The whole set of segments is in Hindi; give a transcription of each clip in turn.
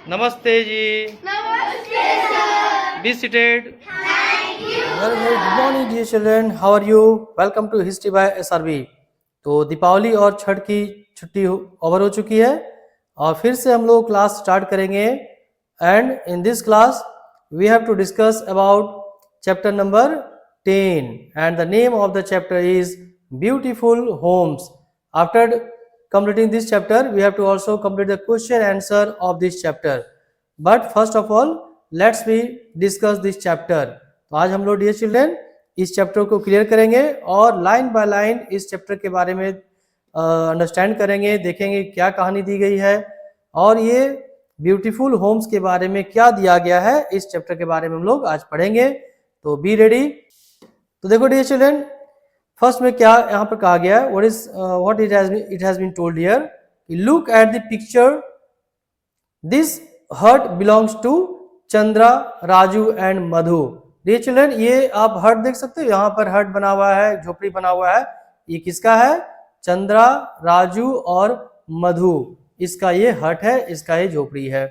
नमस्ते जी। नमस्ते sir. Be seated. Thank you. Very very good morning dear children, how are you? Welcome to history by SRB. तो दीपावली और छठ की छुट्टी ओवर हो चुकी है और फिर से हम लोग क्लास स्टार्ट करेंगे। And in this class we have to discuss about chapter number 10 and the name of the chapter is Beautiful Homes. After completing this chapter we have to also complete the question answer of this chapter. But first of all let's we discuss this chapter. तो आज हम लोग डियर चिल्ड्रन इस चैप्टर को क्लियर करेंगे और लाइन बाय लाइन इस चैप्टर के बारे में अंडरस्टैंड करेंगे, देखेंगे क्या कहानी दी गई है और ये ब्यूटीफुल होम्स के बारे में क्या दिया गया है इस चैप्टर के बारे में हम लोग आज पढ़ेंगे। तो बी रेडी। तो देखो डियर चिल्ड्रन, फर्स्ट में क्या यहाँ पर कहा गया है, what it has been told here, look at the picture, this hut belongs to Chandra, Raju and Madhu. Dear children ये आप हट देख सकते हो, यहाँ पर हट बना हुआ है, झोपड़ी बना हुआ है, ये किसका है? चंद्रा, राजू और मधु, इसका ये हट है, इसका ये झोपड़ी है।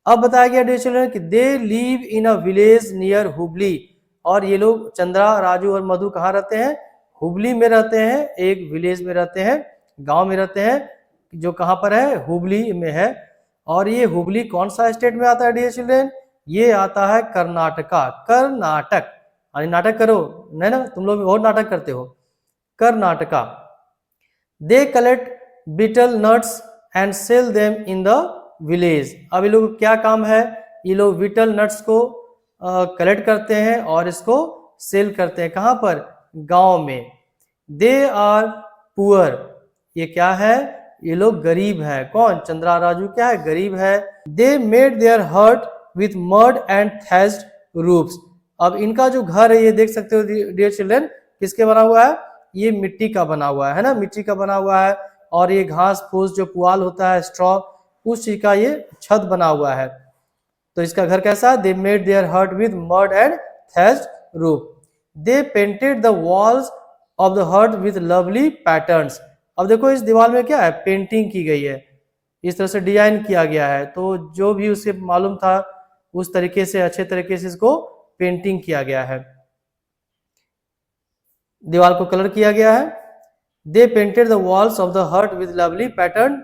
अब बताया गया डियर चिल्ड्रन कि they live in a village near Hubli, और ये लोग चंद्रा, राजू और मधु कहाँ रहते हैं? हुबली में रहते हैं, एक विलेज में रहते हैं, गांव में रहते हैं, जो कहाँ पर है? हुबली में है। और ये हुबली कौन सा स्टेट में आता है डियर चिल्ड्रन? ये आता है कर्नाटका, कर्नाटक। अरे नाटक करो नहीं ना, तुम लोग बहुत नाटक करते हो। Karnataka. They collect betel nuts and sell them in the village. अब ये लोग क्या काम है? ये लोग बीटल नट्स को कलेक्ट करते हैं और इसको सेल करते हैं, कहाँ पर? गांव में। दे आर पुअर, ये क्या है? ये लोग गरीब है। कौन? चंद्रा, राजू क्या है? गरीब है। They made their hut with mud and thatched roofs. अब इनका जो घर है ये देख सकते हो डियर चिल्ड्रन, किसके बना हुआ है? ये मिट्टी का बना हुआ है ना, मिट्टी का बना हुआ है। और ये घास फूस जो पुआल होता है, स्ट्रॉ, उस चीज का ये छत बना हुआ है। तो इसका घर कैसा है? They made their hut with mud and thatched roof. They painted the walls of the hut with lovely patterns. अब देखो इस दीवार में क्या है? पेंटिंग की गई है, इस तरह से डिजाइन किया गया है। तो जो भी उसे मालूम था उस तरीके से, अच्छे तरीके से इसको पेंटिंग किया गया है, दीवार को कलर किया गया है। They painted the walls of the hut with lovely pattern.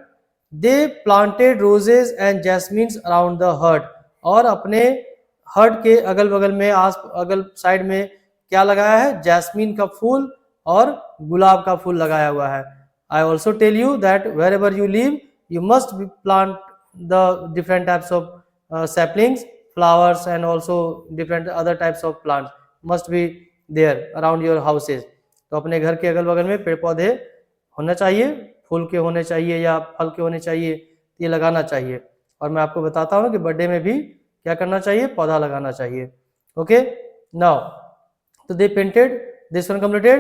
They planted roses and jasmines around the hut, और अपने हर्ट के अगल बगल में, अगल साइड में क्या लगाया है? जैस्मिन का फूल और गुलाब का फूल लगाया हुआ है। I also tell you that wherever you live you must be plant the different types of saplings, flowers and also different other types of plants must be there around your houses. तो अपने घर के अगल बगल में पेड़ पौधे होना चाहिए, फूल के होने चाहिए या फल के होने चाहिए, ये लगाना चाहिए। और मैं आपको बताता हूँ कि बर्थडे में भी क्या करना चाहिए? पौधा लगाना चाहिए। ओके नाउ, तो they painted, this one completed.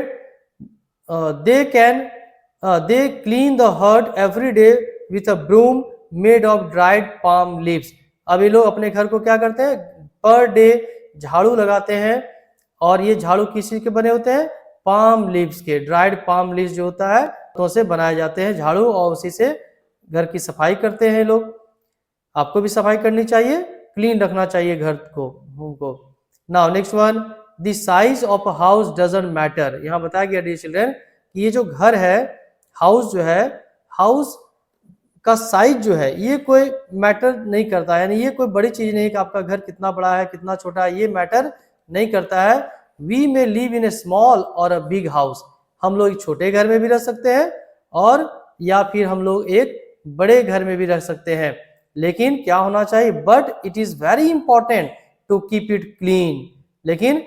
They clean the hut every day with a broom made of dried palm leaves. अब ये लोग अपने घर को क्या करते हैं? पर डे झाड़ू लगाते हैं, और ये झाड़ू किस चीज के बने होते हैं? पाम लीव्स के, ड्राइड पाम लीव्स जो होता है तो उसे बनाए जाते हैं झाड़ू, और उसी से घर की सफाई करते हैं लोग। आपको भी सफाई करनी चाहिए, क्लीन रखना चाहिए घर को, होम को। Now next one, the size of a house doesn't matter. यहाँ बताया गया डियर चिल्ड्रन कि ये जो घर है, हाउस जो है, हाउस का साइज जो है ये कोई मैटर नहीं करता, यानी ये कोई बड़ी चीज नहीं कि आपका घर कितना बड़ा है कितना छोटा है, ये मैटर नहीं करता है। वी में लिव इन ए स्मॉल और अ बिग हाउस, हम लोग एक छोटे घर में भी रह सकते हैं और या फिर हम लोग एक बड़े घर में भी रह सकते हैं, लेकिन क्या होना चाहिए? But it is very important to keep it clean. लेकिन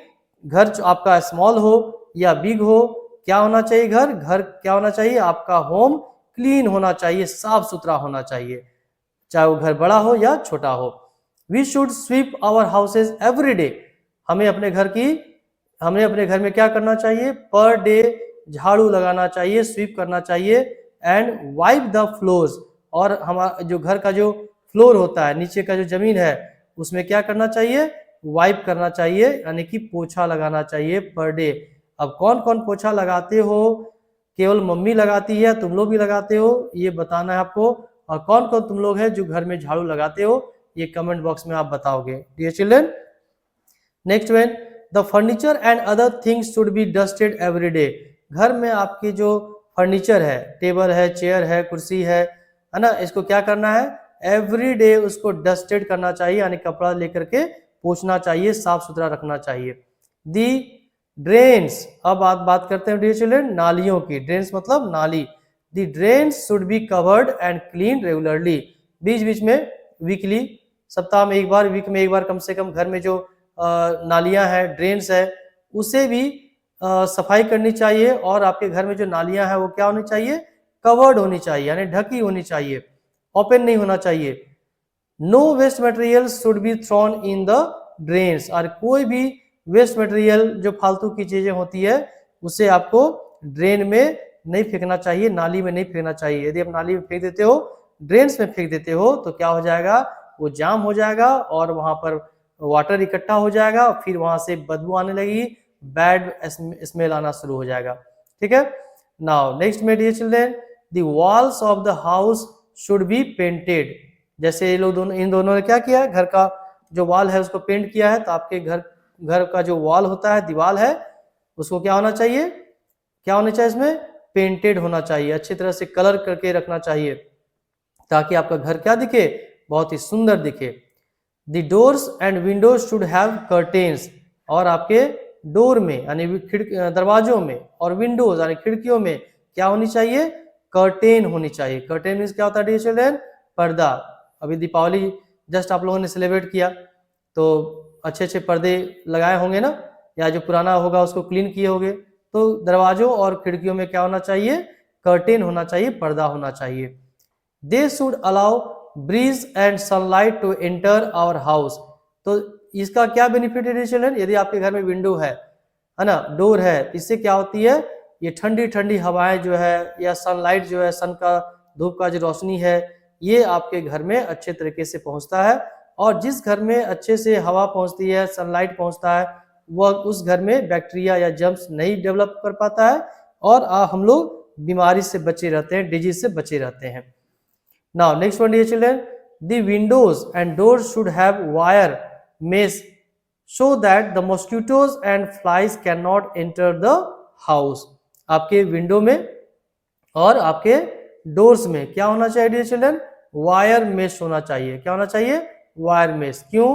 घर आपका स्मॉल हो या बिग हो, क्या होना चाहिए? घर क्या होना चाहिए? आपका होम क्लीन होना चाहिए, साफ सुथरा होना चाहिए, चाहे वो घर बड़ा हो या छोटा हो। We should sweep our houses every day, हमें अपने घर में क्या करना चाहिए? पर डे झाड़ू लगाना चाहिए, स्वीप करना चाहिए। एंड वाइप द फ्लोर्स, और हमारा जो घर का जो फ्लोर होता है, नीचे का जो जमीन है, उसमें क्या करना चाहिए? वाइप करना चाहिए, यानी कि पोछा लगाना चाहिए पर डे। अब कौन कौन पोछा लगाते हो? केवल मम्मी लगाती है, तुम लोग भी लगाते हो, ये बताना है आपको। और कौन कौन तुम लोग हैं जो घर में झाड़ू लगाते हो, ये कमेंट बॉक्स में आप बताओगे dear children. Next one, the furniture and other things should be dusted every day. घर में आपके जो फर्नीचर है, टेबल है, चेयर है, कुर्सी है ना, इसको क्या करना है, एवरी डे उसको डस्टेड करना चाहिए, यानी कपड़ा लेकर के पोंछना चाहिए, साफ सुथरा रखना चाहिए। दी ड्रेन्स, अब आप बात करते हैं डियर चिल्ड्रन नालियों की। ड्रेन्स मतलब नाली। The drains should be covered and clean regularly. बीच बीच में, वीकली, सप्ताह में एक बार, वीक में एक बार कम से कम घर में जो नालियां हैं, ड्रेन्स है, उसे भी सफाई करनी चाहिए। और आपके घर में जो नालियां हैं वो क्या होनी चाहिए, कवर्ड होनी चाहिए, यानी ढकी होनी चाहिए, ओपन नहीं होना चाहिए। No waste material should be thrown in the drains, और कोई भी वेस्ट मटेरियल जो फालतू की चीजें होती है उसे आपको ड्रेन में नहीं फेंकना चाहिए, नाली में नहीं फेंकना चाहिए। यदि आप नाली में फेंक देते हो, ड्रेन्स में फेंक देते हो, तो क्या हो जाएगा, वो जाम हो जाएगा और वहां पर वाटर इकट्ठा हो जाएगा, फिर वहां से बदबू आने लगेगी, बैड स्मेल आना शुरू हो जाएगा। ठीक है। नाउ नेक्स्ट में dear children, the walls of the house should be painted. जैसे ये लोग दोनों, इन दोनों ने क्या किया है, घर का जो वॉल है उसको पेंट किया है, तो आपके घर का जो वॉल होता है, दीवार है, उसको क्या होना चाहिए, क्या होना चाहिए, इसमें पेंटेड होना चाहिए, अच्छी तरह से कलर करके रखना चाहिए, ताकि आपका घर क्या दिखे, बहुत ही सुंदर दिखे। The doors and Windows should have curtains, और आपके डोर में यानी दरवाजों में और विंडोज यानी खिड़कियों में क्या होनी चाहिए, कर्टेन होनी चाहिए। कर्टेन मीन्स क्या होता है डियर चिल्ड्रन, पर्दा। अभी दीपावली जस्ट आप लोगों ने सेलिब्रेट किया, तो अच्छे अच्छे पर्दे लगाए होंगे ना, या जो पुराना होगा उसको क्लीन किए होंगे, तो दरवाजों और खिड़कियों में क्या होना चाहिए, कर्टेन होना चाहिए, पर्दा होना चाहिए। They should allow breeze and sunlight to enter our house. तो इसका क्या बेनिफिट है चिल्ड्रन, यदि आपके घर में विंडो है ना, डोर है, इससे क्या होती है, ये ठंडी ठंडी हवाएं जो है, या सनलाइट जो है, सन का, धूप का जो रोशनी है, ये आपके घर में अच्छे तरीके से पहुंचता है। और जिस घर में अच्छे से हवा पहुंचती है, सनलाइट पहुंचता है, वह उस घर में बैक्टीरिया या जर्म्स नहीं डेवलप कर पाता है, और हम लोग बीमारी से बचे रहते हैं, डिजीज से बचे रहते हैं। Now next one dear children, the windows and doors should have wire mesh so that the mosquitoes and flies can not enter the house. आपके विंडो में और आपके डोर्स में क्या होना चाहिए डियर चिल्ड्रन, वायर मेश होना चाहिए। क्या होना चाहिए, वायर मेश। क्यों,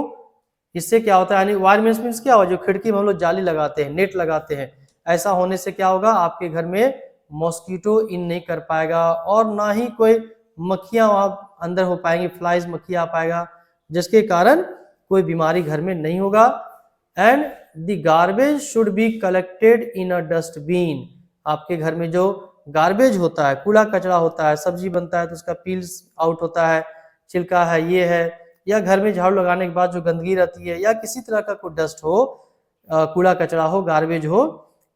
इससे क्या होता है, यानी वायर मेश मीन्स क्या हो, जो खिड़की में हम लोग जाली लगाते हैं, नेट लगाते हैं, ऐसा होने से क्या होगा, आपके घर में मॉस्किटो इन नहीं कर पाएगा, और ना ही कोई मक्खियां वहां अंदर हो पाएंगी, फ्लाइज मक्खियां आ पाएगा, जिसके कारण कोई बीमारी घर में नहीं होगा। And the garbage should be collected in a dustbin. आपके घर में जो गार्बेज होता है, कूड़ा कचरा होता है, सब्जी बनता है तो उसका पील्स आउट होता है, छिलका है, ये है, या घर में झाड़ू लगाने के बाद जो गंदगी रहती है, या किसी तरह का कोई डस्ट हो, कूड़ा कचरा हो, गार्बेज हो,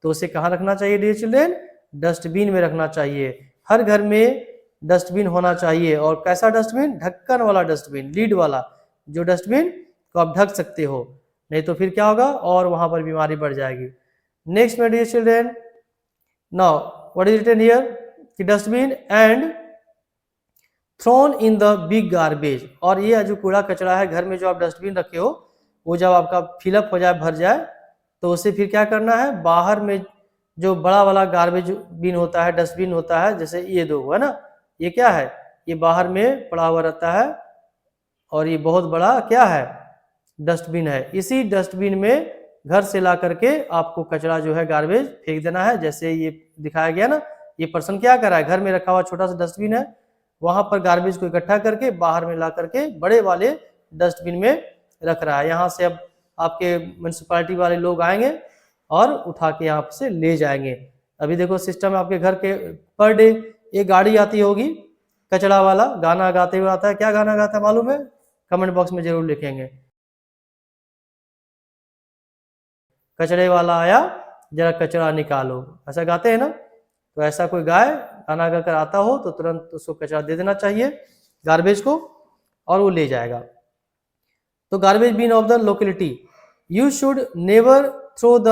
तो उसे कहाँ रखना चाहिए डियर चिल्ड्रन, डस्टबिन में रखना चाहिए। हर घर में डस्टबिन होना चाहिए, और कैसा डस्टबिन, ढक्कन वाला डस्टबिन, लीड वाला, जो डस्टबिन को आप ढक सकते हो, नहीं तो फिर क्या होगा, और वहां पर बीमारी बढ़ जाएगी। नेक्स्ट में dear children, now what is written here, कि dustbin and thrown in the big garbage. और ये जो कूड़ा कचरा है घर में जो आप डस्टबिन रखे हो, वो जब आपका फिलअप हो जाए, भर जाए, तो उसे फिर क्या करना है, बाहर में जो बड़ा वाला गार्बेज बिन होता है, डस्टबिन होता है, जैसे ये दो है ना, ये क्या है, ये बाहर में पड़ा हुआ रहता है, और ये बहुत बड़ा क्या है, डस्टबिन है। इसी डस्टबिन में घर से ला करके आपको कचरा जो है, गार्बेज फेंक देना है। जैसे ये दिखाया गया ना, ये पर्सन क्या कर रहा है, घर में रखा हुआ छोटा सा डस्टबिन है, वहां पर गार्बेज को इकट्ठा करके बाहर में ला करके बड़े वाले डस्टबिन में रख रहा है। यहाँ से अब आपके म्यूनसिपालिटी वाले लोग आएंगे और उठा के यहाँ से ले जाएंगे। अभी देखो सिस्टम आपके घर के पर डे एक गाड़ी आती होगी, कचरा वाला, गाना गाते हुए आता है। क्या गाना गाता है मालूम है, कमेंट बॉक्स में जरूर लिखेंगे। कचरे वाला आया, जरा कचरा निकालो, ऐसा गाते हैं ना। तो ऐसा कोई गाय गाना गाकर आता हो तो तुरंत उसको कचरा दे देना चाहिए, गार्बेज को, और वो ले जाएगा। तो garbage bin of the locality, you should never throw the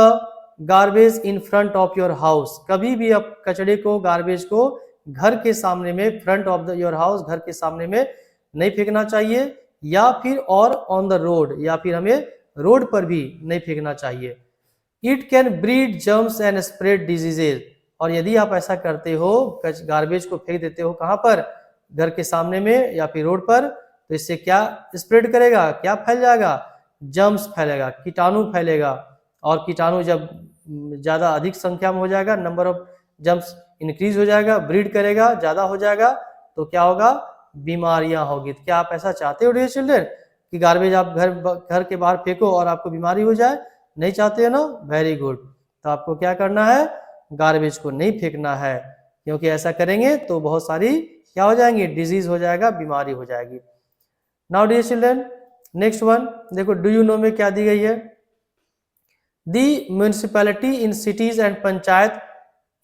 garbage in front of your house. कभी भी आप कचरे को, गार्बेज को घर के सामने में, front of the your house, घर के सामने में नहीं फेंकना चाहिए, या फिर और ऑन द रोड, या फिर हमें रोड पर भी नहीं फेंकना चाहिए। It can breed germs and spread diseases, और यदि आप ऐसा करते हो, गार्बेज को फेंक देते हो कहाँ पर, घर के सामने में या फिर रोड पर, तो इससे क्या स्प्रेड करेगा, क्या फैल जाएगा, जर्म्स फैलेगा, कीटाणु फैलेगा, और कीटाणु जब ज़्यादा अधिक संख्या में हो जाएगा, नंबर ऑफ जर्म्स इंक्रीज हो जाएगा, ब्रीड करेगा, ज़्यादा हो जाएगा, तो क्या होगा, बीमारियां होगी। तो क्या आप ऐसा चाहते हो डियर चिल्ड्रन कि गार्बेज आप घर के बाहर फेंको और आपको बीमारी हो जाए? नहीं चाहते हो ना? Very good. तो आपको क्या करना है, गार्बेज को नहीं फेंकना है, क्योंकि ऐसा करेंगे तो बहुत सारी क्या हो जाएंगी, डिजीज हो जाएगा, बीमारी हो जाएगी। Now dear children next one देखो, डू यू नो में क्या दी गई है, the municipality in cities and panchayat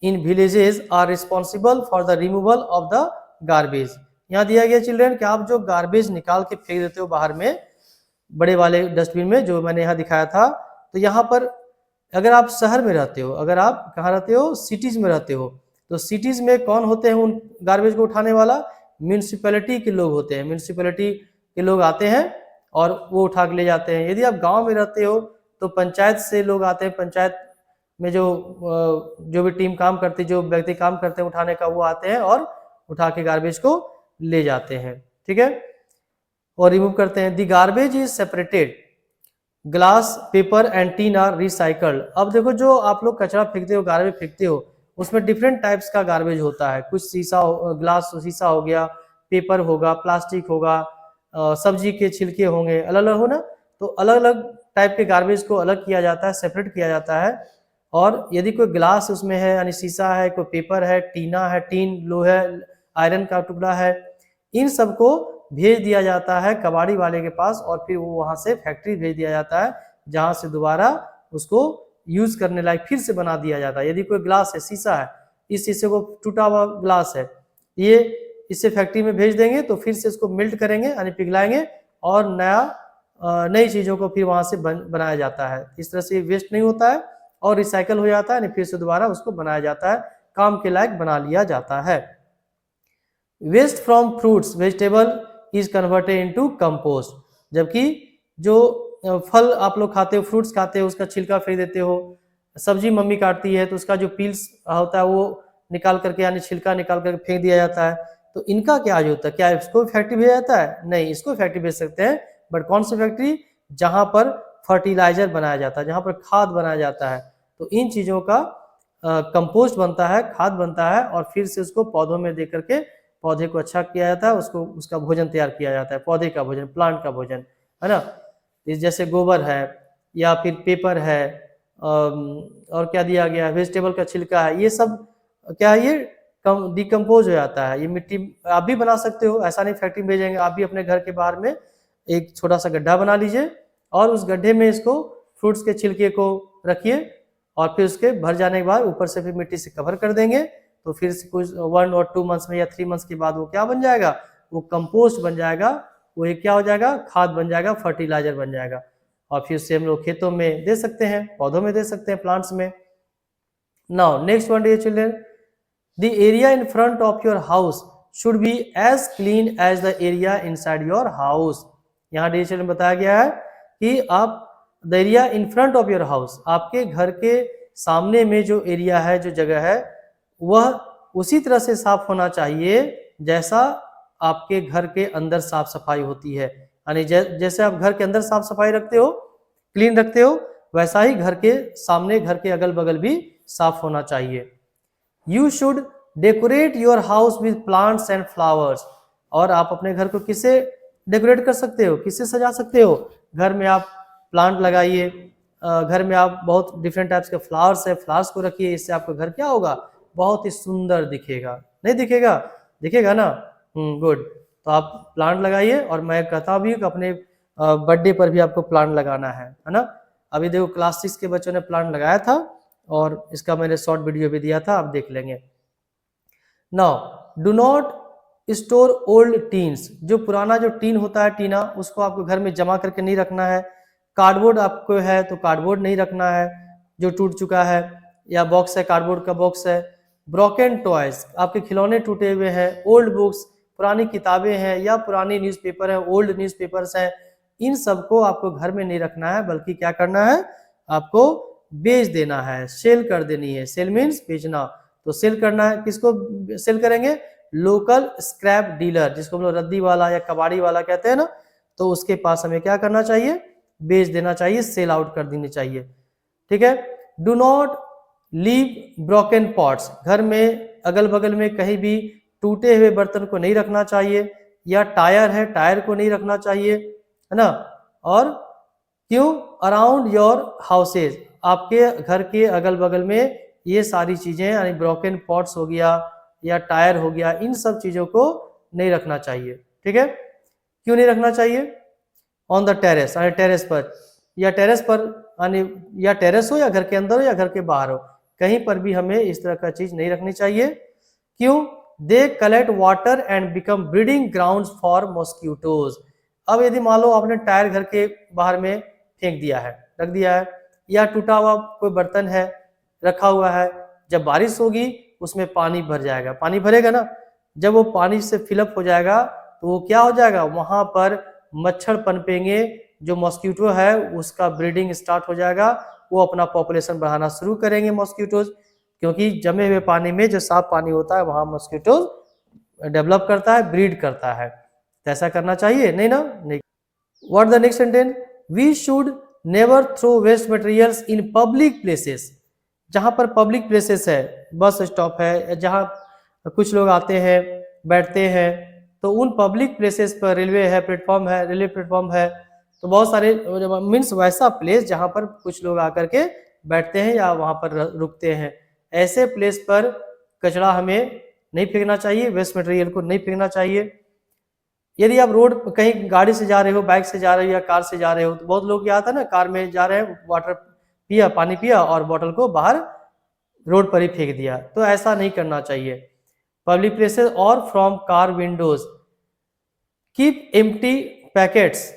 in villages are responsible for the removal of the garbage. यहाँ दिया गया चिल्ड्रन कि आप जो गार्बेज निकाल के फेंक देते हो बाहर में, बड़े वाले डस्टबिन में जो मैंने यहाँ दिखाया था, तो यहाँ पर अगर आप शहर में रहते हो, अगर आप कहाँ रहते हो, सिटीज में रहते हो, तो सिटीज में कौन होते हैं उन गार्बेज को उठाने वाला, म्यूनिसिपैलिटी के लोग होते हैं। म्यूनिसिपैलिटी के लोग आते हैं और वो उठा के ले जाते हैं। यदि आप गांव में रहते हो तो पंचायत से लोग आते हैं, पंचायत में जो भी टीम काम करती है, जो व्यक्ति काम करते हैं उठाने का, वो आते हैं और उठा के गार्बेज को ले जाते हैं, ठीक है, और रिमूव करते हैं। The garbage is separated, glass, paper and tin are recycled. अब देखो जो आप लोग कचरा फेंकते हो, गार्बेज फेंकते हो, उसमें डिफरेंट टाइप्स का गार्बेज होता है। कुछ शीशा, ग्लास शीशा हो गया, पेपर होगा, प्लास्टिक होगा, सब्जी के छिलके होंगे, अलग अलग हो ना, तो अलग अलग टाइप के गार्बेज को अलग किया जाता है, सेपरेट किया जाता है। और यदि कोई ग्लास उसमें है यानी शीशा है, कोई पेपर है, टीना है, टीन लोहे आयरन का टुकड़ा है, इन सबको भेज दिया जाता है कबाड़ी वाले के पास, और फिर वो वहां से फैक्ट्री भेज दिया जाता है, जहां से दोबारा उसको यूज करने लायक फिर से बना दिया जाता है। यदि कोई ग्लास है, शीशा है, इस शीशे को टूटा हुआ ग्लास है, ये इसे फैक्ट्री में भेज देंगे, तो फिर से इसको मेल्ट करेंगे यानी पिघलाएंगे, और नई चीजों को फिर वहां से बनाया जाता है। इस तरह से वेस्ट नहीं होता है और रिसाइकल हो जाता है, यानी फिर से दोबारा उसको बनाया जाता है, काम के लायक बना लिया जाता है। Waste from fruits vegetable is converted into compost, जबकि जो फल आप लोग खाते हो, फ्रूट्स खाते हो, उसका छिलका फेंक देते हो, सब्जी मम्मी काटती है तो उसका जो पील्स होता है वो निकाल करके यानी छिलका निकाल करके फेंक दिया जाता है, तो इनका क्या होता है, क्या इसको फैक्ट्री भेजा जाता है? नहीं, इसको फैक्ट्री भेज सकते हैं, बट कौन सी फैक्ट्री, जहां पर फर्टिलाइजर बनाया जाता है, जहां पर खाद बनाया जाता है, तो इन चीजों का कंपोस्ट बनता है, खाद बनता है, और फिर से उसको पौधों में दे करके पौधे को अच्छा किया जाता है, उसको उसका भोजन तैयार किया जाता है, पौधे का भोजन, प्लांट का भोजन, है ना। इस जैसे गोबर है या फिर पेपर है, और क्या दिया गया है, वेजिटेबल का छिलका है, ये सब क्या है, ये डिकम्पोज हो जाता है। ये मिट्टी आप भी बना सकते हो, ऐसा नहीं फैक्ट्री में भेजेंगे, आप भी अपने घर के बाहर में एक छोटा सा गड्ढा बना लीजिए, और उस गड्ढे में इसको फ्रूट्स के छिलके को रखिए, और फिर उसके भर जाने के बाद ऊपर से फिर मिट्टी से कवर कर देंगे, तो फिर से कुछ 1 और 2 मंथ्स में या 3 मंथ्स के बाद वो क्या बन जाएगा, वो कंपोस्ट बन जाएगा, वो एक क्या हो जाएगा, खाद बन जाएगा, फर्टिलाइजर बन जाएगा, और फिर उससे हम लोग खेतों में दे सकते हैं, पौधों में दे सकते हैं, प्लांट्स में। Now next one dear children, the area in front of your house should be as clean as the area inside your house. यहाँ डियर चिल्ड्रन बताया गया है कि आप the area in front of your house, आपके घर के सामने में जो एरिया है, जो जगह है, वह उसी तरह से साफ होना चाहिए जैसा आपके घर के अंदर साफ सफाई होती है। यानी जैसे आप घर के अंदर साफ सफाई रखते हो, क्लीन रखते हो, वैसा ही घर के सामने, घर के अगल बगल भी साफ होना चाहिए। You should decorate your house with plants and flowers, और आप अपने घर को किससे डेकोरेट कर सकते हो, किससे सजा सकते हो, घर में आप प्लांट लगाइए, घर में आप बहुत डिफरेंट टाइप्स के फ्लावर्स है, फ्लावर्स को रखिए, इससे आपका घर क्या होगा, बहुत ही सुंदर दिखेगा। नहीं दिखेगा? दिखेगा ना, गुड। तो आप प्लांट लगाइए, और मैं कहता भी हूँ कि अपने बर्थडे पर भी आपको प्लांट लगाना है ना। अभी देखो क्लास 6 के बच्चों ने प्लांट लगाया था, और इसका मैंने शॉर्ट वीडियो भी दिया था, आप देख लेंगे। Now do not store old teens, जो पुराना जो टीन होता है, टीना, उसको आपको घर में जमा करके नहीं रखना है। कार्डबोर्ड आपको है तो कार्डबोर्ड नहीं रखना है जो टूट चुका है, या बॉक्स है, कार्डबोर्ड का बॉक्स है, ब्रोकन टॉयज, आपके खिलौने टूटे हुए हैं, ओल्ड बुक्स, पुरानी किताबें हैं या पुरानी न्यूज़पेपर है, ओल्ड न्यूज़पेपर्स हैं, इन सबको आपको घर में नहीं रखना है, बल्कि क्या करना है, आपको बेच देना है, सेल कर देनी है। सेल मीन्स बेचना, तो सेल करना है, किसको सेल करेंगे, लोकल स्क्रैप डीलर, जिसको हम लोग रद्दी वाला या कबाड़ी वाला कहते हैं ना, तो उसके पास हमें क्या करना चाहिए, बेच देना चाहिए, सेल आउट कर देनी चाहिए। ठीक है। Do not leave broken pots, घर में अगल बगल में कहीं भी टूटे हुए बर्तन को नहीं रखना चाहिए, या टायर है, टायर को नहीं रखना चाहिए, है ना। और क्यों, अराउंड योर हाउसेज, आपके घर के अगल बगल में ये सारी चीजें, यानी ब्रोकन पॉट्स हो गया या टायर हो गया, इन सब चीजों को नहीं रखना चाहिए। ठीक है। क्यों नहीं रखना चाहिए, ऑन द टेरेस, यानी टेरेस पर, या टेरेस पर, यानी या टेरेस हो या घर के अंदर हो या घर के बाहर हो, कहीं पर भी हमें इस तरह का चीज नहीं रखनी चाहिए। क्यों, they collect water and become breeding grounds for mosquitoes. अब यदि मान लो आपने टायर घर के बाहर में फेंक दिया है, रख दिया है, या टूटा हुआ कोई बर्तन है रखा हुआ है, जब बारिश होगी उसमें पानी भर जाएगा, पानी भरेगा ना, जब वो पानी से फिलअप हो जाएगा तो वो क्या हो जाएगा, वहां पर मच्छर पनपेंगे, जो मॉस्किटो है उसका ब्रीडिंग स्टार्ट हो जाएगा, वो अपना पॉपुलेशन बढ़ाना शुरू करेंगे मॉस्किटोज, क्योंकि जमे हुए पानी में जो साफ पानी होता है वहां मॉस्किटोज डेवलप करता है, ब्रीड करता है। तो ऐसा करना चाहिए नहीं ना, नहीं। What the next sentence, we should never throw waste materials in public places, जहां पर पब्लिक प्लेसेस है, बस स्टॉप है, जहां कुछ लोग आते हैं बैठते हैं, तो उन पब्लिक प्लेसेस पर, रेलवे है, प्लेटफॉर्म है, रेलवे प्लेटफॉर्म है, तो बहुत सारे मीन्स वैसा प्लेस जहां पर कुछ लोग आकर के बैठते हैं या वहां पर रुकते हैं, ऐसे प्लेस पर कचरा हमें नहीं फेंकना चाहिए, वेस्ट मटेरियल को नहीं फेंकना चाहिए। यदि आप रोड कहीं गाड़ी से जा रहे हो, बाइक से जा रहे हो या कार से जा रहे हो, तो बहुत लोग क्या आता है ना, कार में जा रहे हैं, वाटर पिया, पानी पिया और बोतल को बाहर रोड पर ही फेंक दिया, तो ऐसा नहीं करना चाहिए। पब्लिक प्लेसेस और from car Windows, keep empty packets,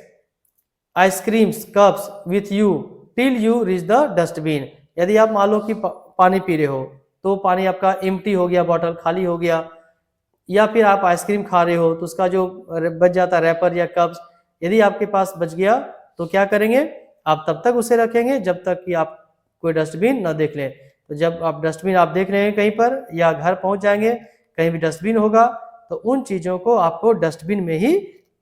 ice creams, cups with you till you reach the dustbin. यदि आप मान लो कि पानी पी रहे हो, तो पानी आपका एम्प्टी हो गया, बॉटल खाली हो गया, या फिर आप आइसक्रीम खा रहे हो तो उसका जो बच जाता है रैपर या कप्स, यदि आपके पास बच गया तो क्या करेंगे, आप तब तक उसे रखेंगे जब तक कि आप कोई डस्टबिन न देख लें। तो जब आप डस्टबिन आप देख रहे हैं कहीं पर या घर पहुंच जाएंगे, कहीं भी डस्टबिन होगा, तो उन चीज़ों को आपको डस्टबिन में ही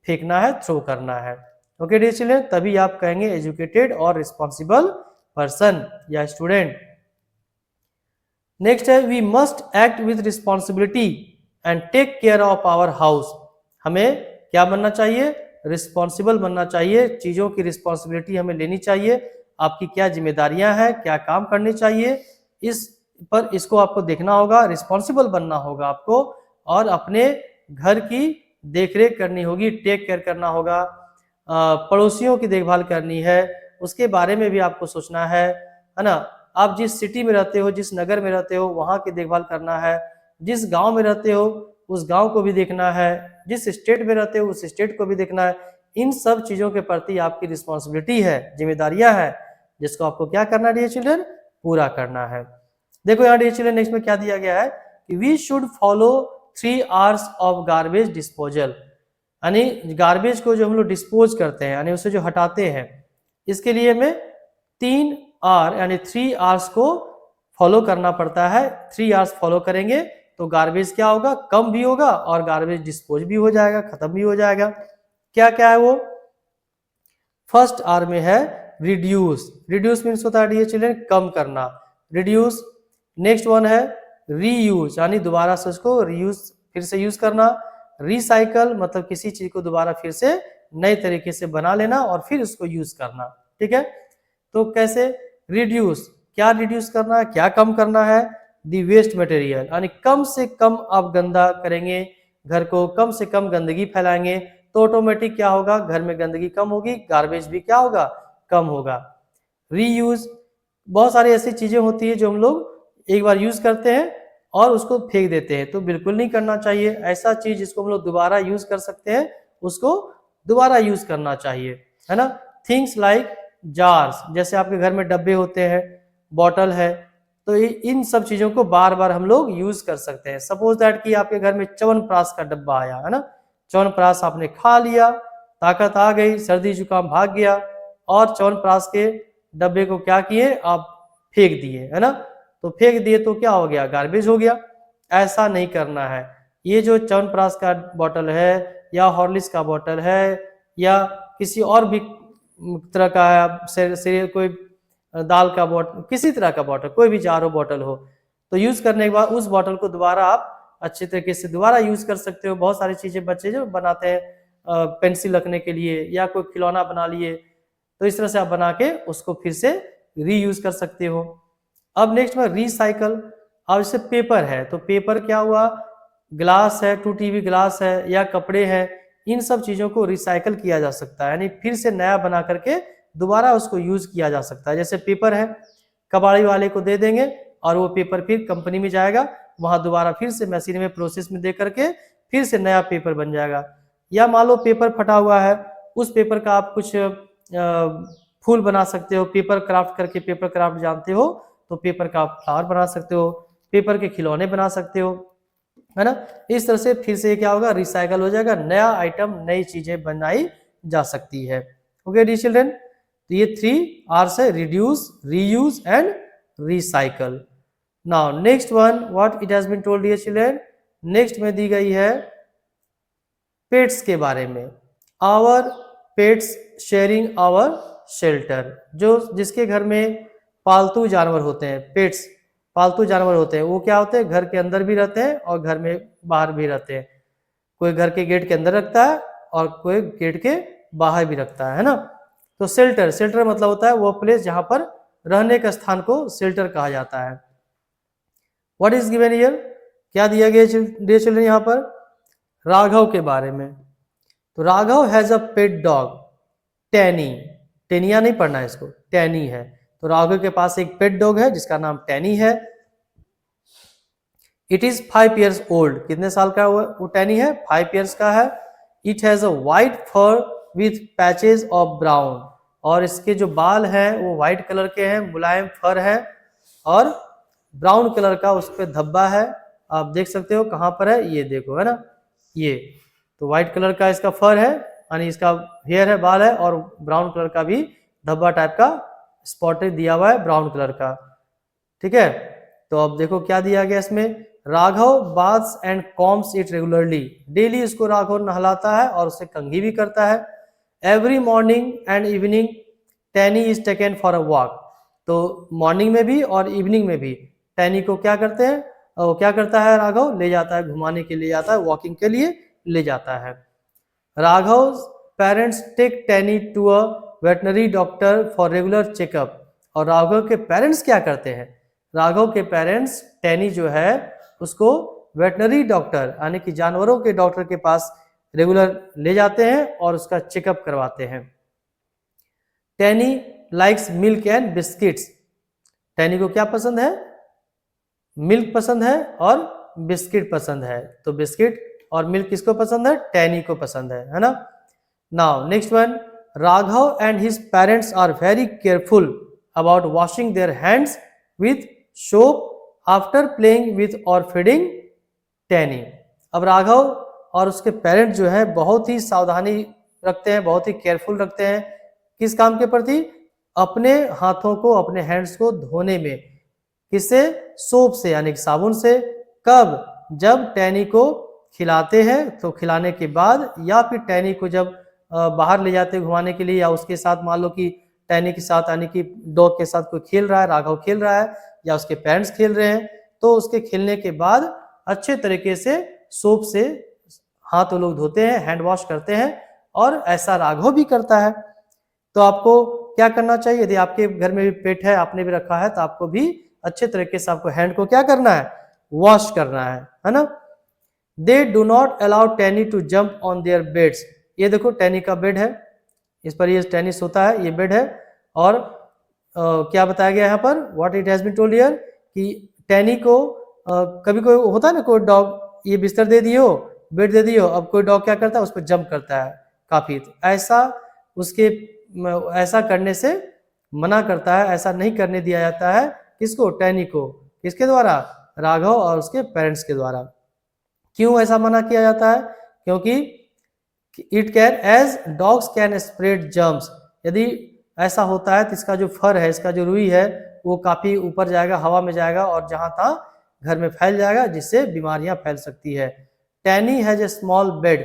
फेंकना है, थ्रो करना है। ओके डियर चिल्ड्रन, तभी आप कहेंगे एजुकेटेड और रिस्पॉन्सिबल पर्सन या स्टूडेंट। नेक्स्ट है, we must act with responsibility and take care of our house. हमें क्या बनना चाहिए, रिस्पॉन्सिबल बनना चाहिए, चीज़ों की रिस्पॉन्सिबिलिटी हमें लेनी चाहिए, आपकी क्या जिम्मेदारियां हैं, क्या काम करने चाहिए, इस पर इसको आपको देखना होगा, रिस्पॉन्सिबल बनना होगा आपको, और अपने घर की देखरेख करनी होगी, टेक केयर करना होगा, पड़ोसियों की देखभाल करनी है, उसके बारे में भी आपको सोचना है ना। आप जिस सिटी में रहते हो, जिस नगर में रहते हो, वहाँ की देखभाल करना है, जिस गांव में रहते हो उस गांव को भी देखना है, जिस स्टेट में रहते हो उस स्टेट को भी देखना है। इन सब चीज़ों के प्रति आपकी रिस्पॉन्सिबिलिटी है, जिम्मेदारियां हैं, जिसको आपको क्या करना है डियर चिल्ड्रन, पूरा करना है। देखो यहाँ डियर चिल्ड्रन नेक्स्ट में क्या दिया गया है कि we should follow 3 hours of garbage disposal, यानी गार्बेज को जो हम लोग डिस्पोज करते हैं, यानी उसे जो हटाते हैं, इसके लिए हमें 3 आवर यानी 3 आवर्स को फॉलो करना पड़ता है। 3 आवर्स फॉलो करेंगे तो गार्बेज क्या होगा, कम भी होगा और गार्बेज डिस्पोज भी हो जाएगा, खत्म भी हो जाएगा। क्या क्या है वो, फर्स्ट आर में है रिड्यूस, रिड्यूस मीन्स होता है डियर चिल्ड्रन कम करना, रिड्यूस। नेक्स्ट वन है रीयूज, यानी दोबारा से उसको रीयूज फिर से यूज करना, रिसाइकल मतलब किसी चीज को दोबारा फिर से नए तरीके से बना लेना और फिर उसको यूज करना। ठीक है, तो कैसे रिड्यूस, क्या रिड्यूस करना है, क्या कम करना है, दी वेस्ट मटेरियल, यानी कम से कम आप गंदा करेंगे घर को, कम से कम गंदगी फैलाएंगे तो ऑटोमेटिक क्या होगा, घर में गंदगी कम होगी, गार्बेज भी क्या होगा, कम होगा। रीयूज, बहुत सारी ऐसी चीजें होती है जो हम लोग एक बार यूज करते हैं और उसको फेंक देते हैं, तो बिल्कुल नहीं करना चाहिए। ऐसा चीज जिसको हम लोग दोबारा यूज कर सकते हैं उसको दोबारा यूज करना चाहिए, है ना। थिंग्स लाइक जार्स, जैसे आपके घर में डब्बे होते हैं, बॉटल है, तो इन सब चीजों को बार बार हम लोग यूज कर सकते हैं। सपोज दैट कि आपके घर में च्यवनप्राश का डब्बा आया है ना, च्यवनप्राश आपने खा लिया, ताकत आ गई, सर्दी जुकाम भाग गया, और च्यवनप्राश के डब्बे को क्या किए आप फेंक दिए, है ना। तो फेंक दिए तो क्या हो गया, गार्बेज हो गया। ऐसा नहीं करना है। ये जो च्यवनप्राश का बॉटल है या हॉर्लिक्स का बॉटल है या किसी और भी तरह का है, कोई दाल का बॉटल, किसी तरह का बॉटल, कोई भी जारो बॉटल हो, तो यूज करने के बाद उस बॉटल को दोबारा आप अच्छे तरीके से दोबारा यूज कर सकते हो। बहुत सारी चीजें बच्चे जो बनाते हैं पेंसिल रखने के लिए या कोई खिलौना बना लिए, तो इस तरह से आप बना के उसको फिर से रीयूज कर सकते हो। अब नेक्स्ट में रिसाइकल। अब जैसे पेपर है, तो पेपर क्या हुआ, ग्लास है, टूटी हुई ग्लास है या कपड़े हैं, इन सब चीजों को रिसाइकल किया जा सकता है, यानी फिर से नया बना करके दोबारा उसको यूज किया जा सकता है। जैसे पेपर है, कबाड़ी वाले को दे देंगे और वो पेपर फिर कंपनी में जाएगा, वहां दोबारा फिर से मशीन में प्रोसेस में दे करके फिर से नया पेपर बन जाएगा। या मान लो पेपर फटा हुआ है, उस पेपर का आप कुछ फूल बना सकते हो, पेपर क्राफ्ट करके, पेपर क्राफ्ट जानते हो तो पेपर का आप फ्लावर बना सकते हो, पेपर के खिलौने बना सकते हो, है ना। इस तरह से फिर से क्या होगा, रिसाइकल हो जाएगा, नया आइटम, नई चीजें बनाई जा सकती है। ओके डी चिल्ड्रन, तो ये 3 R's है, reduce, reuse and recycle. Now next one, what it has been told dear children, next में दी गई है पेट्स के बारे में। Our pets sharing our shelter, जो जिसके घर में पालतू जानवर होते हैं, पेट्स पालतू जानवर होते हैं, वो क्या होते हैं, घर के अंदर भी रहते हैं और घर में बाहर भी रहते हैं। कोई घर के गेट के अंदर रखता है और कोई गेट के बाहर भी रखता है ना। तो शेल्टर, शेल्टर मतलब होता है वो प्लेस जहां पर रहने का स्थान को शेल्टर कहा जाता है। व्हाट इज गिवन हियर, क्या दिया गया डियर चिल्ड्रन यहाँ पर, राघव के बारे में। तो Raghav has a pet dog Tanny, टेनिया नहीं पढ़ना है इसको, टैनी है। तो राघव के पास एक पेट डॉग है जिसका नाम टैनी है। इट इज 5 years ओल्ड, कितने साल का वो टैनी है, 5 years का है। It has a white fur with patches of brown, और इसके जो बाल हैं वो व्हाइट कलर के हैं, मुलायम फर है, और ब्राउन कलर का उस पर धब्बा है। आप देख सकते हो कहाँ पर है, ये देखो, है ना, ये तो व्हाइट कलर का इसका फर है, यानी इसका हेयर है, बाल है, और ब्राउन कलर का भी धब्बा टाइप का स्पॉटेड दिया हुआ है ब्राउन कलर का। ठीक है, तो अब देखो क्या दिया गया इसमें, Raghav baths and combs it regularly, daily इसको राघव नहलाता है और उसे कंघी भी करता है। Every morning and evening Tanny is taken for a walk, तो मॉर्निंग में भी और इवनिंग में भी टैनी को क्या करते हैं, वो क्या करता है, राघव ले जाता है, घुमाने के लिए जाता है, वॉकिंग के लिए ले जाता है। Raghav parents take Taini to a veterinary doctor for regular checkup, और राघव के पेरेंट्स क्या करते हैं, राघव के पेरेंट्स टैनी जो है उसको वेटनरी डॉक्टर यानी कि जानवरों के डॉक्टर के पास रेगुलर ले जाते हैं और उसका चेकअप करवाते हैं। Taini likes milk and biscuits, Taini को क्या पसंद है, मिल्क पसंद है और बिस्किट पसंद है। तो बिस्किट और मिल्क किसको पसंद है, टैनी को पसंद है ना। Now next one, Raghav and his parents are very careful about washing their hands with soap after playing with और फीडिंग टैनी। अब राघव और उसके पेरेंट्स जो है बहुत ही सावधानी रखते हैं, बहुत ही केयरफुल रखते हैं किस काम के प्रति, अपने हाथों को, अपने हैंड्स को धोने में, किससे, सोप से यानी कि साबुन से। कब, जब टैनी को खिलाते हैं तो खिलाने के बाद, या फिर टैनी को जब बाहर ले जाते हैं घुमाने के लिए, या उसके साथ मान लो कि टैनी के साथ यानी कि डॉग के साथ कोई खेल रहा है, राघव खेल रहा है या उसके पेरेंट्स खेल रहे हैं, तो उसके खेलने के बाद अच्छे तरीके से सोप से हाथ वो लोग धोते हैं, हैंड वॉश करते हैं, और ऐसा राघव भी करता है। तो आपको क्या करना चाहिए, यदि आपके घर में भी पेट है, आपने भी रखा है, तो आपको भी अच्छे तरीके से आपको हैंड को क्या करना है, वॉश करना है ना। They do not allow Tanny to jump on their beds, ये देखो टैनी का बेड है, इस पर ये टैनी सोता है, ये बेड है। और क्या बताया गया यहाँ पर, what it has been told here, कि टैनी को कभी कोई होता है ना, कोई डॉग ये बिस्तर दे दियो, बेड दे दियो, अब कोई डॉग क्या करता है, उस पर जंप करता है काफी, तो ऐसा उसके ऐसा करने से मना करता है, ऐसा नहीं करने दिया जाता है। किसको? टैनी को। किसके द्वारा? राघव और उसके पेरेंट्स के द्वारा। क्यों ऐसा मना किया जाता है? क्योंकि it can as dogs can spread germs, यदि ऐसा होता है तो इसका जो फर है, इसका जो रुई है, वो काफी ऊपर जाएगा, हवा में जाएगा और जहां था घर में फैल जाएगा, जिससे बीमारियां फैल सकती है। Taini has a small bed,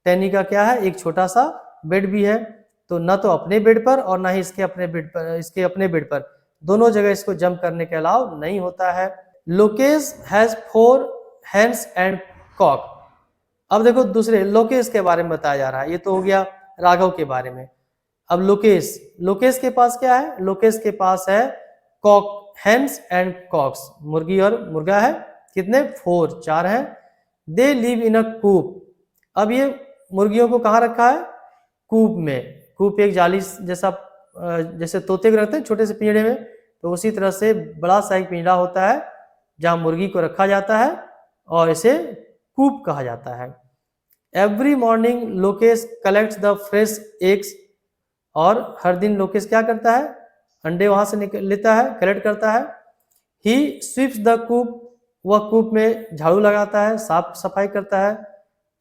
Taini का क्या है? एक छोटा सा बेड भी है, तो न तो अपने बेड पर और ना ही इसके अपने बेड पर, दोनों जगह इसको जंप करने के अलाव नहीं होता है। लोकेस हैज 4 हेन्स एंड कॉक। अब देखो दूसरे लोकेस के बारे में बताया जा रहा है, ये तो हो गया राघव के बारे में। अब लोकेस के पास क्या है? लोकेस के पास है कॉक, हेन्स एंड कॉक्स, मुर्गी और मुर्गा है। कितने? 4, 4 हैं। दे लिव इन अ कूप। अब ये मुर्गियों को कहाँ रखा है? कूप में। कूप एक जाली जैसा, जैसे तोते को रखते हैं छोटे से पिंजड़े में, तो उसी तरह से बड़ा सा एक पिंजड़ा होता है जहाँ मुर्गी को रखा जाता है और इसे कूप कहा जाता है। एवरी मॉर्निंग लोकेस कलेक्ट्स द फ्रेश एग्स, और हर दिन लोकेस क्या करता है? अंडे वहां से लेता है, कलेक्ट करता है। ही स्वीप्स द कूप, वह कूप में झाड़ू लगाता है, साफ सफाई करता है।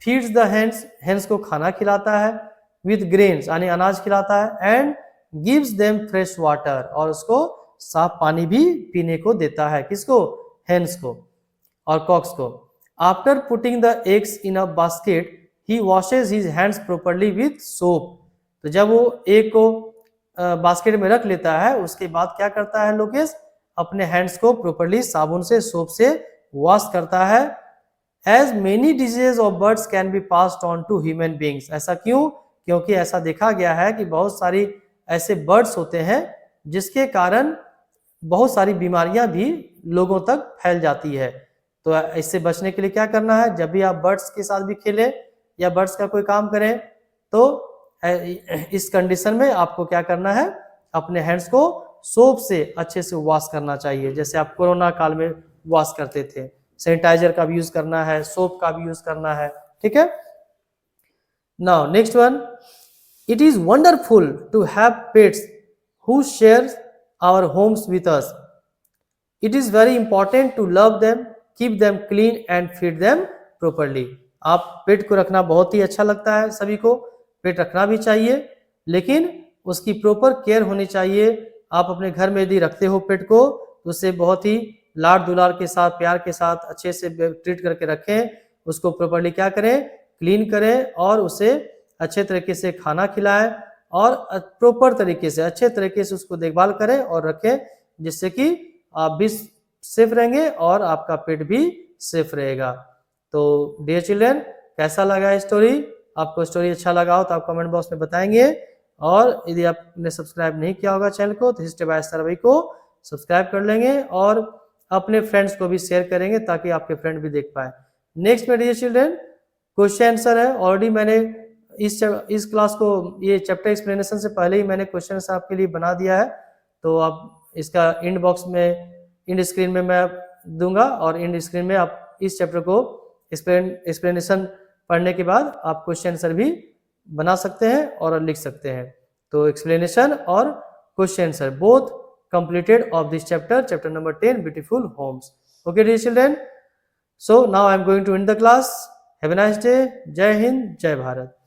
फीड्स द हेन्स, हेन्स को खाना खिलाता है। विद ग्रेन्स, यानी अनाज खिलाता है। And gives them fresh water, और उसको साफ पानी भी पीने को देता है। किसको? हेन्स को और कॉक्स को। After putting the eggs in a basket he washes his hands properly with soap. तो जब वो एग को बास्केट में रख लेता है, उसके बाद क्या करता है लोकेस? अपने हैंड्स को प्रॉपरली साबुन से, सोप से वॉश करता है। As many diseases of birds can be passed on to human beings. ऐसा क्यों? क्योंकि ऐसा देखा गया है कि बहुत सारी ऐसे बर्ड्स होते हैं जिसके कारण बहुत सारी बीमारियां भी लोगों तक फैल जाती है। तो इससे बचने के लिए क्या करना है? जब भी आप बर्ड्स के साथ भी खेलें या बर्ड्स का कोई काम करें, तो इस कंडीशन में आपको क्या करना है? अपने हैंड्स को सोप से अच्छे से वॉश करना चाहिए, जैसे आप कोरोना काल में वॉश करते थे। सैनिटाइजर का भी यूज करना है, सोप का भी यूज करना है। ठीक है। Now next one, it is wonderful to have pets who share our homes with us. It is very important to love them, keep them clean and feed them properly. आप पेट को रखना बहुत ही अच्छा लगता है, सभी को पेट रखना भी चाहिए, लेकिन उसकी प्रॉपर केयर होनी चाहिए। आप अपने घर में यदि रखते हो पेट को, तो उसे बहुत ही लाड दुलार के साथ, प्यार के साथ अच्छे से ट्रीट करके रखें। उसको प्रॉपरली क्या करें? क्लीन करें और उसे अच्छे तरीके से खाना खिलाएं और प्रॉपर तरीके से, अच्छे तरीके से उसको देखभाल करें और रखें, जिससे कि आप भी सेफ रहेंगे और आपका पेट भी सेफ रहेगा। तो डियर चिल्ड्रन, कैसा लगा स्टोरी? आपको स्टोरी अच्छा लगा हो तो आप कमेंट बॉक्स में बताएंगे, और यदि आपने सब्सक्राइब नहीं किया होगा चैनल को तो हिस्ट्री बाय एसआरवी को सब्सक्राइब कर लेंगे और अपने फ्रेंड्स को भी शेयर करेंगे ताकि आपके फ्रेंड भी देख पाए। नेक्स्ट में डियर चिल्ड्रन क्वेश्चन आंसर है। ऑलरेडी मैंने इस क्लास को, ये चैप्टर एक्सप्लेनेशन से पहले ही मैंने क्वेश्चन आंसर आपके लिए बना दिया है, तो आप इसका इंड बॉक्स में, इंड स्क्रीन में मैं दूंगा, और इंड स्क्रीन में आप इस चैप्टर को एक्सप्लेनेशन पढ़ने के बाद आप क्वेश्चन आंसर भी बना सकते हैं और लिख सकते हैं। तो एक्सप्लेनेशन और question answer both completed of this chapter number 10, beautiful homes. Okay dear children, so now I am going to end the class. Have a nice day. Jai Hind, Jai Bharat.